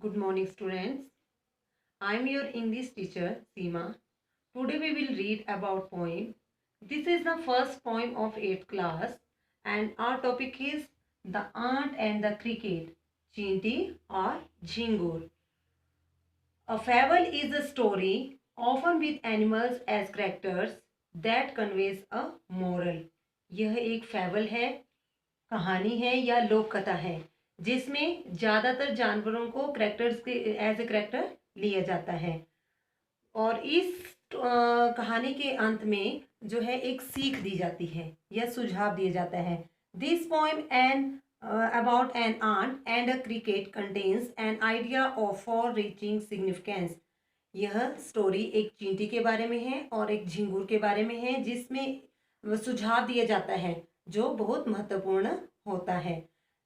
Good morning, students. I am your English teacher, Seema. Today we will read about poem. This is the first poem of 8th class and our topic is The Ant and the Cricket, Chinti or Jhingur. A fable is a story, often with animals as characters, that conveys a moral. यह एक fable है, कहानी है या लोक कथा है जिसमें ज्यादातर जानवरों को करेक्टर्स के एज ए करेक्टर लिया जाता है और इस कहानी के अंत में जो है एक सीख दी जाती है या सुझाव दिया जाता है। This poem and about an ant and a cricket contains an idea of far reaching significance. यह स्टोरी एक चींटी के बारे में है और एक झिंगुर के बारे में है जिसमें सुझाव दिया जाता है जो बहुत महत्वपूर्ण होता है।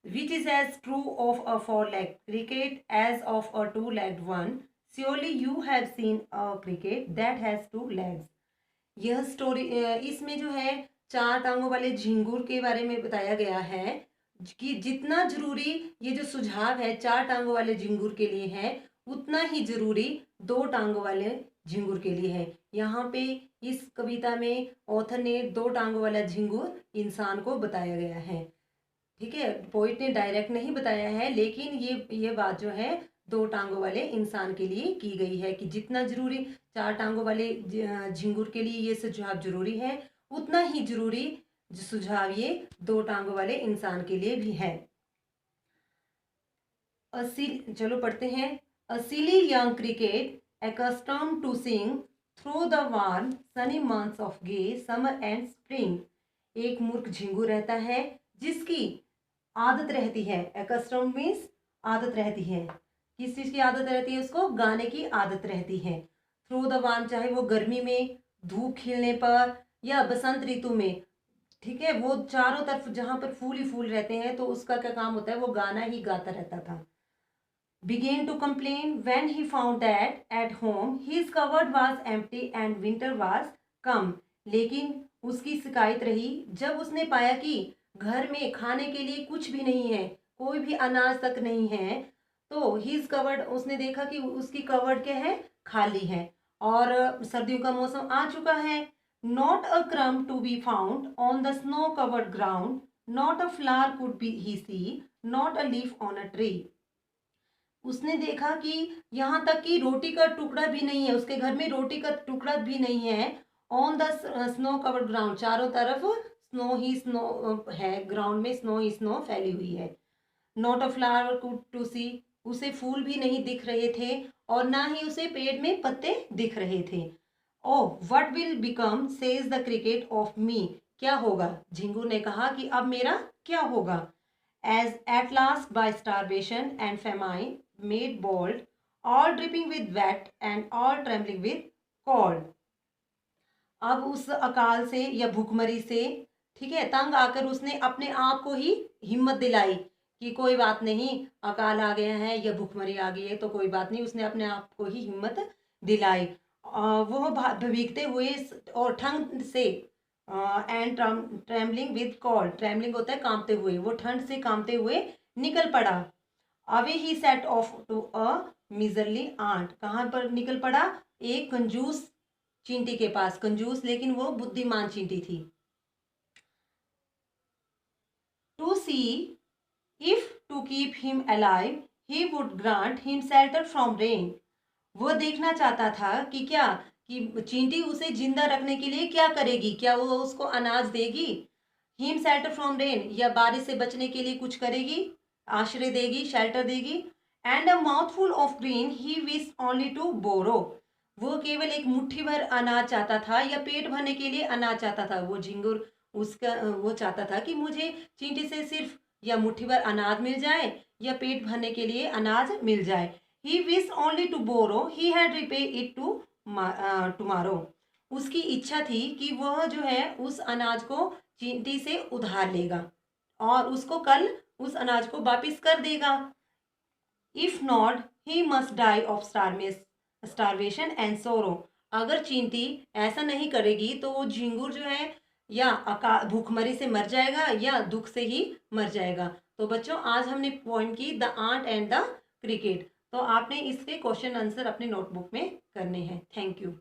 Which is as true of a four leg cricket as of a two legged one, surely you have seen a cricket that has two legs. यह स्टोरी इसमें जो है चार टांगों वाले झिंगुर के बारे में बताया गया है कि जितना जरूरी ये जो सुझाव है चार टांगों वाले झिंगुर के लिए है उतना ही जरूरी दो टांगों वाले झिंगुर के लिए है। यहाँ पे इस कविता में ऑथर ने दो टांगों वाला झिंगुर इंसान को बताया गया है। ठीक है, पोइट ने डायरेक्ट नहीं बताया है लेकिन ये बात जो है दो टांगों वाले इंसान के लिए की गई है कि जितना जरूरी चार टांगों वाले झिंगुर के लिए ये सुझाव जरूरी है उतना ही जरूरी सुझाव ये दो टांगों वाले इंसान के लिए भी है। चलो पढ़ते हैं। A silly young cricket accustomed to sing through the warm sunny months of gay summer and spring। एक मूर्ख झिंगू रहता है जिसकी आदत रहती है, accustomed मीन्स आदत रहती है, किस चीज की आदत रहती है, उसको गाने की आदत रहती है। थ्रू द वार्म चाहे वो गर्मी में धूप खिलने पर या बसंत ऋतु में, ठीक है, वो चारों तरफ जहां पर फूल ही फूल रहते हैं तो उसका क्या काम होता है, वो गाना ही गाता रहता था। began to complain when he found that at home his cupboard was empty and winter was come। लेकिन उसकी शिकायत रही जब उसने पाया कि घर में खाने के लिए कुछ भी नहीं है, कोई भी अनाज तक नहीं है, तो हिज कवर्ड उसने देखा कि उसकी कवर्ड क्या है, खाली है और सर्दियों का मौसम आ चुका है। Not a crumb to be found on the snow covered ground, not a flower could be he see, not a leaf on a tree. उसने देखा कि यहाँ तक कि रोटी का टुकड़ा भी नहीं है, उसके घर में रोटी का टुकड़ा भी नहीं है। On the snow covered ground, चारों तरफ स्नो ही स्नो है, ग्राउंड में स्नो ही स्नो फैली हुई है। नॉट अ फ्लावर टू सी, उसे फूल भी नहीं दिख रहे थे और ना ही उसे पेड़ में पत्ते दिख रहे थे। Oh what will become says the cricket of me, क्या होगा, झिंगू ने कहा कि अब मेरा क्या होगा। as at last by starvation and famine made bold, all dripping with wet and all trembling with cold। अब उस अकाल से या भूखमरी से, ठीक है, तंग आकर उसने अपने आप को ही हिम्मत दिलाई कि कोई बात नहीं, अकाल आ गया है या भूखमरी आ गई है तो कोई बात नहीं, उसने अपने आप को ही हिम्मत दिलाई। वो भीगते हुए और ठंड से, and trembling with called, trembling होता है कांपते हुए, वो ठंड से कांपते हुए निकल पड़ा। Away he set off to a miserly ant, कहाँ पर निकल पड़ा, एक कंजूस चींटी के पास, कंजूस लेकिन वो बुद्धिमान चींटी थी। To see if to keep him alive he would grant him shelter from rain. वो देखना चाहता था कि क्या, कि चींटी उसे जिंदा रखने के लिए क्या करेगी, क्या वो उसको अनाज देगी, हिम शेल्टर फ्रॉम रेन, या बारिश से बचने के लिए कुछ करेगी, आश्रय देगी, शेल्टर देगी। And a mouthful of green he wish only to borrow, वो केवल एक मुट्ठी भर अनाज चाहता था या पेट भरने के लिए अनाज चाहता था। वो झिंगुर उसका वो चाहता था कि मुझे चींटी से सिर्फ या मुट्ठी भर अनाज मिल जाए या पेट भरने के लिए अनाज मिल जाए। He wish only to borrow he had repay it to tomorrow, उसकी इच्छा थी कि वह जो है उस अनाज को चींटी से उधार लेगा और उसको कल उस अनाज को वापिस कर देगा। If not he must die of starvation and sorrow, अगर चींटी ऐसा नहीं करेगी तो वो झिंगुर जो है या भूखमरी से मर जाएगा या दुख से ही मर जाएगा। तो बच्चों आज हमने पोएम की the ant and the cricket. तो आपने इसके क्वेश्चन आंसर अपनी नोटबुक में करने हैं। Thank you.